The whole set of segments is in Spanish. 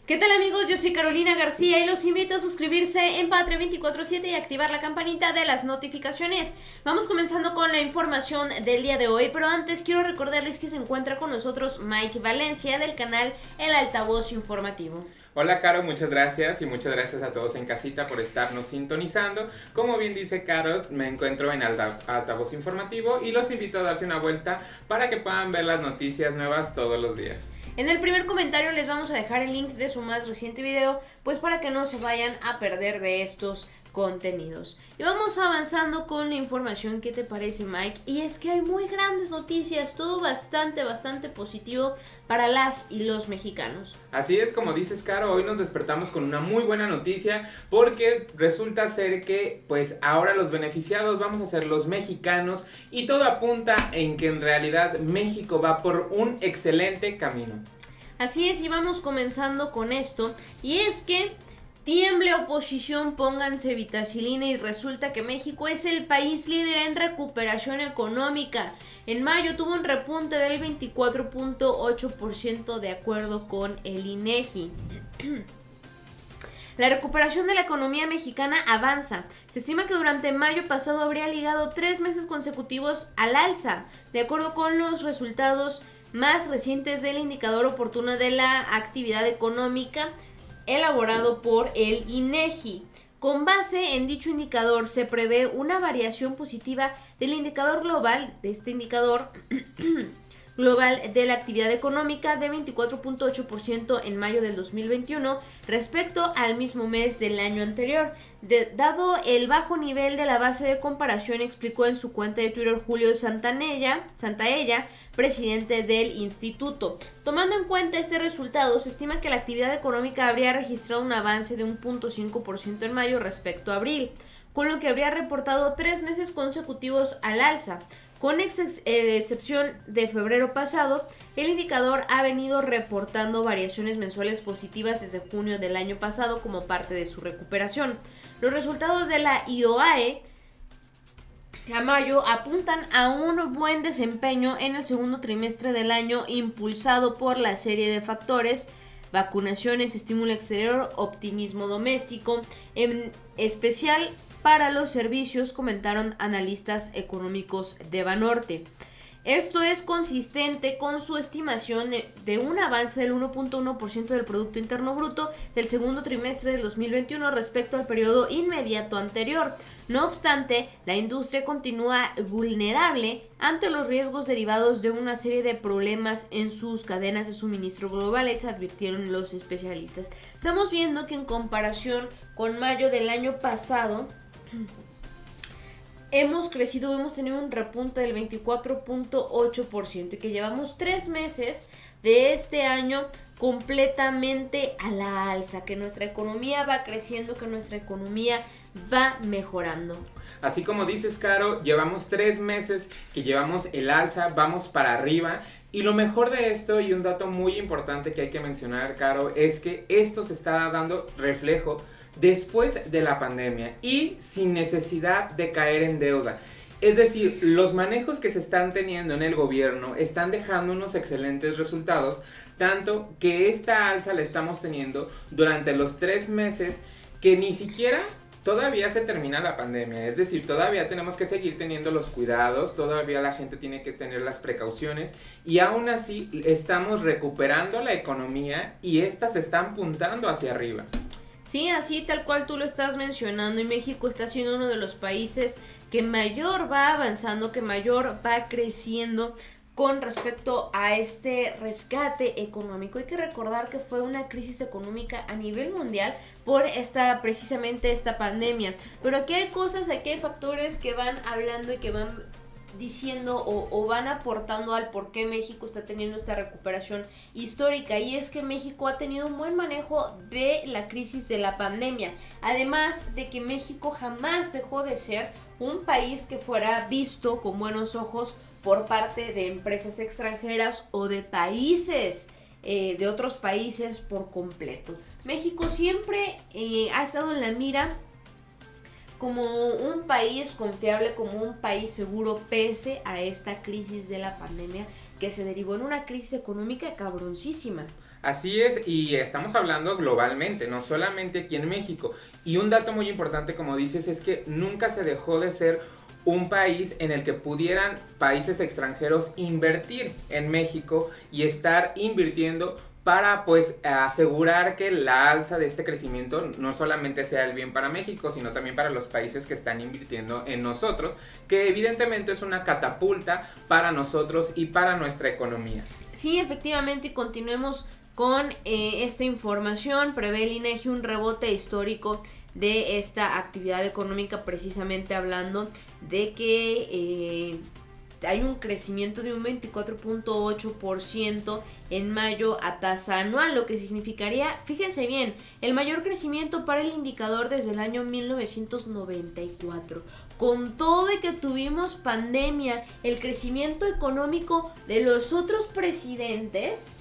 ¿Qué tal amigos? Yo soy Carolina García y los invito a suscribirse en Patreon 24/7 y activar la campanita de las notificaciones. Vamos comenzando con la información del día de hoy, pero antes quiero recordarles que se encuentra con nosotros Mike Valencia del canal El Altavoz Informativo. Hola Caro, muchas gracias y muchas gracias a todos en casita por estarnos sintonizando. Como bien dice Caro, me encuentro en Altavoz Informativo y los invito a darse una vuelta para que puedan ver las noticias nuevas todos los días. En el primer comentario les vamos a dejar el link de su más reciente video, pues para que no se vayan a perder de estos contenidos. Y vamos avanzando con la información. ¿Qué te parece, Mike? Y es que hay muy grandes noticias, todo bastante positivo para las y los mexicanos. Así es, como dices, Caro, hoy nos despertamos con una muy buena noticia porque resulta ser que pues ahora los beneficiados vamos a ser los mexicanos y todo apunta en que en realidad México va por un excelente camino. Así es, y vamos comenzando con esto, y es que tiemble oposición, pónganse vitacilina y resulta que México es el país líder en recuperación económica. En mayo tuvo un repunte del 24.8% de acuerdo con el INEGI. La recuperación de la economía mexicana avanza. Se estima que durante mayo pasado habría ligado 3 meses consecutivos al alza, de acuerdo con los resultados más recientes del indicador oportuno de la actividad económica elaborado por el INEGI. Con base en dicho indicador se prevé una variación positiva del indicador global, de este indicador global de la actividad económica de 24.8% en mayo del 2021 respecto al mismo mes del año anterior. Dado el bajo nivel de la base de comparación, explicó en su cuenta de Twitter Julio Santaella, presidente del instituto. Tomando en cuenta este resultado, se estima que la actividad económica habría registrado un avance de 1.5% en mayo respecto a abril, con lo que habría reportado 3 meses consecutivos al alza. Con excepción de febrero pasado, el indicador ha venido reportando variaciones mensuales positivas desde junio del año pasado como parte de su recuperación. Los resultados de la IOAE a mayo apuntan a un buen desempeño en el segundo trimestre del año, impulsado por la serie de factores: vacunaciones, estímulo exterior, optimismo doméstico, en especial para los servicios, comentaron analistas económicos de Banorte. Esto es consistente con su estimación de un avance del 1.1% del Producto Interno Bruto del segundo trimestre del 2021 respecto al periodo inmediato anterior. No obstante, la industria continúa vulnerable ante los riesgos derivados de una serie de problemas en sus cadenas de suministro globales, advirtieron los especialistas. Estamos viendo que en comparación con mayo del año pasado, hemos tenido un repunte del 24.8% y que llevamos 3 meses de este año completamente a la alza, que nuestra economía va creciendo, que nuestra economía va mejorando. Así como dices, Caro, llevamos 3 meses que llevamos el alza, vamos para arriba. Y lo mejor de esto, y un dato muy importante que hay que mencionar, Caro, es que esto se está dando reflejo después de la pandemia y sin necesidad de caer en deuda. Es decir, los manejos que se están teniendo en el gobierno están dejando unos excelentes resultados, tanto que esta alza la estamos teniendo durante los 3 meses que ni siquiera todavía se termina la pandemia. Es decir, todavía tenemos que seguir teniendo los cuidados, todavía la gente tiene que tener las precauciones y aún así estamos recuperando la economía y estas se están apuntando hacia arriba. Sí, así tal cual tú lo estás mencionando, y México está siendo uno de los países que mayor va avanzando, que mayor va creciendo con respecto a este rescate económico. Hay que recordar que fue una crisis económica a nivel mundial por precisamente esta pandemia. Pero aquí hay factores que van hablando y que van diciendo o van aportando al por qué México está teniendo esta recuperación histórica, y es que México ha tenido un buen manejo de la crisis de la pandemia, además de que México jamás dejó de ser un país que fuera visto con buenos ojos por parte de empresas extranjeras o de países, de otros países por completo. México siempre ha estado en la mira como un país confiable, como un país seguro, pese a esta crisis de la pandemia que se derivó en una crisis económica cabroncísima. Así es, y estamos hablando globalmente, no solamente aquí en México. Y un dato muy importante, como dices, es que nunca se dejó de ser un país en el que pudieran países extranjeros invertir en México y estar invirtiendo para pues asegurar que la alza de este crecimiento no solamente sea el bien para México, sino también para los países que están invirtiendo en nosotros, que evidentemente es una catapulta para nosotros y para nuestra economía. Sí, efectivamente, y continuemos con esta información. Prevé el INEGI un rebote histórico de esta actividad económica, precisamente hablando de que hay un crecimiento de un 24.8% en mayo a tasa anual, lo que significaría, fíjense bien, el mayor crecimiento para el indicador desde el año 1994. Con todo de que tuvimos pandemia, el crecimiento económico de los otros presidentes,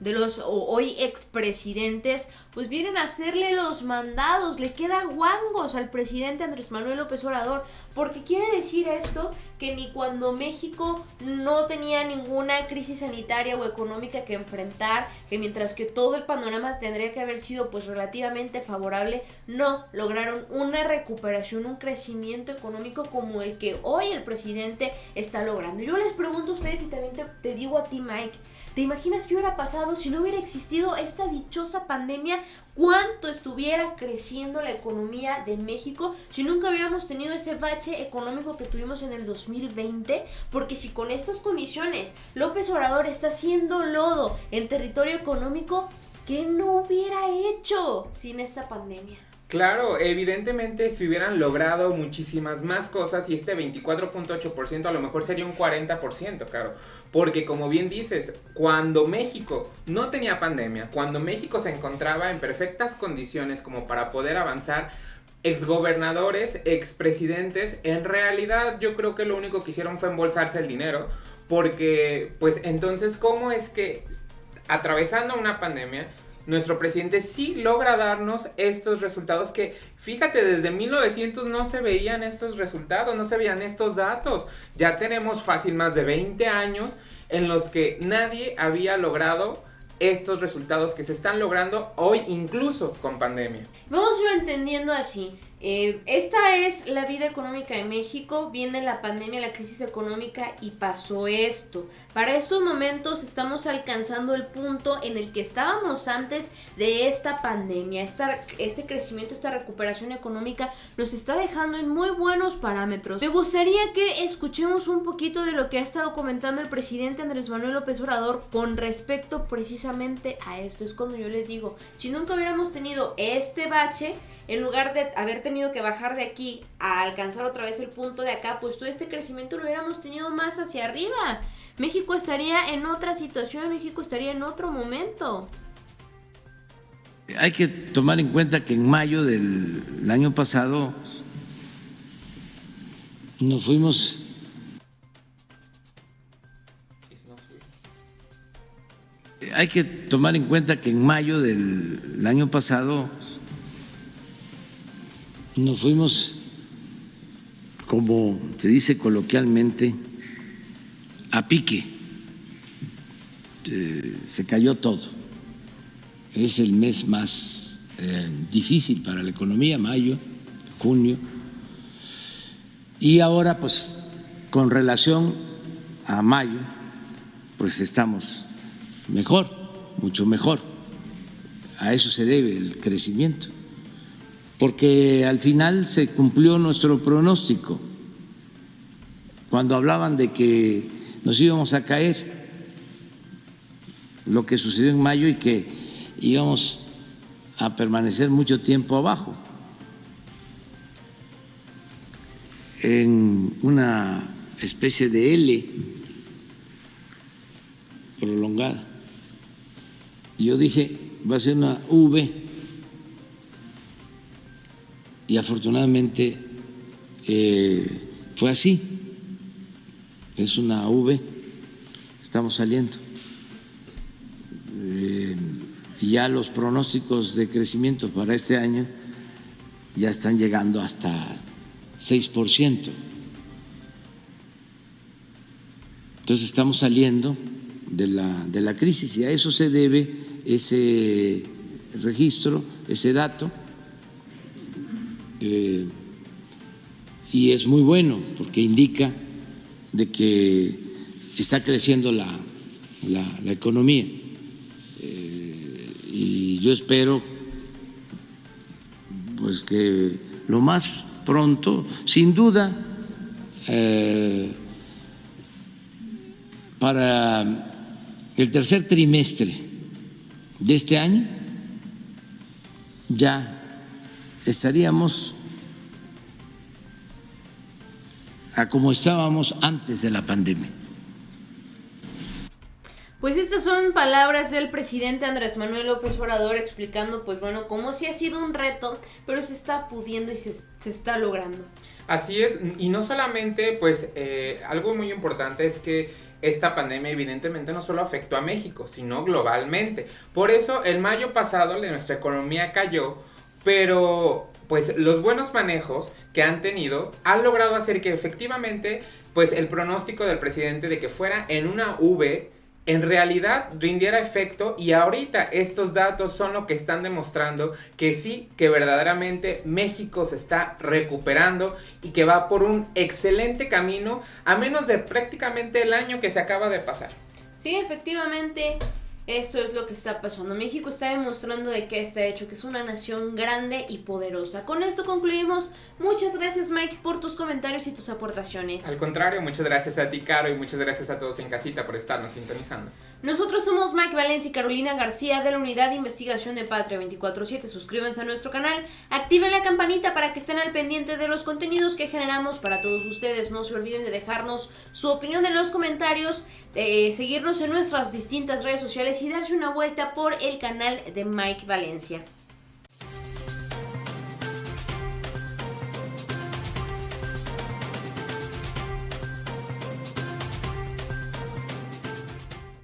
de los hoy expresidentes, pues vienen a hacerle los mandados, le queda guangos al presidente Andrés Manuel López Obrador, porque quiere decir esto que ni cuando México no tenía ninguna crisis sanitaria o económica que enfrentar, que mientras que todo el panorama tendría que haber sido pues relativamente favorable, no lograron una recuperación, un crecimiento económico como el que hoy el presidente está logrando. Yo les pregunto a ustedes y también te digo a ti, Mike, ¿te imaginas qué hubiera pasado si no hubiera existido esta dichosa pandemia? ¿Cuánto estuviera creciendo la economía de México si nunca hubiéramos tenido ese bache económico que tuvimos en el 2020? Porque si con estas condiciones López Obrador está haciendo lodo en territorio económico, ¿qué no hubiera hecho sin esta pandemia? Claro, evidentemente si hubieran logrado muchísimas más cosas y este 24.8% a lo mejor sería un 40%, claro. Porque como bien dices, cuando México no tenía pandemia, cuando México se encontraba en perfectas condiciones como para poder avanzar, exgobernadores, expresidentes, en realidad yo creo que lo único que hicieron fue embolsarse el dinero. Porque, pues entonces, ¿cómo es que atravesando una pandemia nuestro presidente sí logra darnos estos resultados que, fíjate, desde 1900 no se veían estos resultados, no se veían estos datos? Ya tenemos fácil más de 20 años en los que nadie había logrado estos resultados que se están logrando hoy incluso con pandemia. Vámoslo entendiendo así. Esta es la vida económica de México, viene la pandemia, la crisis económica y pasó esto. Para estos momentos estamos alcanzando el punto en el que estábamos antes de esta pandemia. Este crecimiento, esta recuperación económica nos está dejando en muy buenos parámetros. Me gustaría que escuchemos un poquito de lo que ha estado comentando el presidente Andrés Manuel López Obrador con respecto precisamente a esto. Es cuando yo les digo, si nunca hubiéramos tenido este bache, en lugar de haber tenido que bajar de aquí a alcanzar otra vez el punto de acá, pues todo este crecimiento lo hubiéramos tenido más hacia arriba. México estaría en otra situación, México estaría en otro momento. Hay que tomar en cuenta que en mayo del año pasado nos fuimos Hay que tomar en cuenta que en mayo del año pasado nos fuimos, como se dice coloquialmente, a pique. Se cayó todo. Es el mes más difícil para la economía, mayo, junio. Y ahora, pues, con relación a mayo, pues estamos mejor, mucho mejor. A eso se debe el crecimiento, porque al final se cumplió nuestro pronóstico. Cuando hablaban de que nos íbamos a caer, lo que sucedió en mayo y que íbamos a permanecer mucho tiempo abajo, en una especie de L prolongada. Yo dije, va a ser una V, y afortunadamente fue así, es una V, estamos saliendo. Y ya los pronósticos de crecimiento para este año ya están llegando hasta 6%. Entonces estamos saliendo de la crisis, y a eso se debe ese registro, ese dato, y es muy bueno porque indica de que está creciendo la economía, y yo espero pues que lo más pronto, sin duda, para el tercer trimestre de este año ya estaríamos a como estábamos antes de la pandemia. Pues estas son palabras del presidente Andrés Manuel López Obrador explicando, pues bueno, cómo sí ha sido un reto, pero se está pudiendo y se está logrando. Así es, y no solamente, pues, algo muy importante es que esta pandemia evidentemente no solo afectó a México, sino globalmente. Por eso, el mayo pasado nuestra economía cayó, pero pues los buenos manejos que han tenido han logrado hacer que efectivamente, pues el pronóstico del presidente de que fuera en una V en realidad rindiera efecto, y ahorita estos datos son lo que están demostrando que sí, que verdaderamente México se está recuperando y que va por un excelente camino a menos de prácticamente el año que se acaba de pasar. Sí, efectivamente, esto es lo que está pasando. México está demostrando de qué está hecho, que es una nación grande y poderosa. Con esto concluimos. Muchas gracias, Mike, por tus comentarios y tus aportaciones. Al contrario, muchas gracias a ti, Caro, y muchas gracias a todos en casita por estarnos sintonizando. Nosotros somos Mike Valencia y Carolina García de la Unidad de Investigación de Patria 24/7. Suscríbanse a nuestro canal, activen la campanita para que estén al pendiente de los contenidos que generamos para todos ustedes. No se olviden de dejarnos su opinión en los comentarios, seguirnos en nuestras distintas redes sociales y darse una vuelta por el canal de Mike Valencia.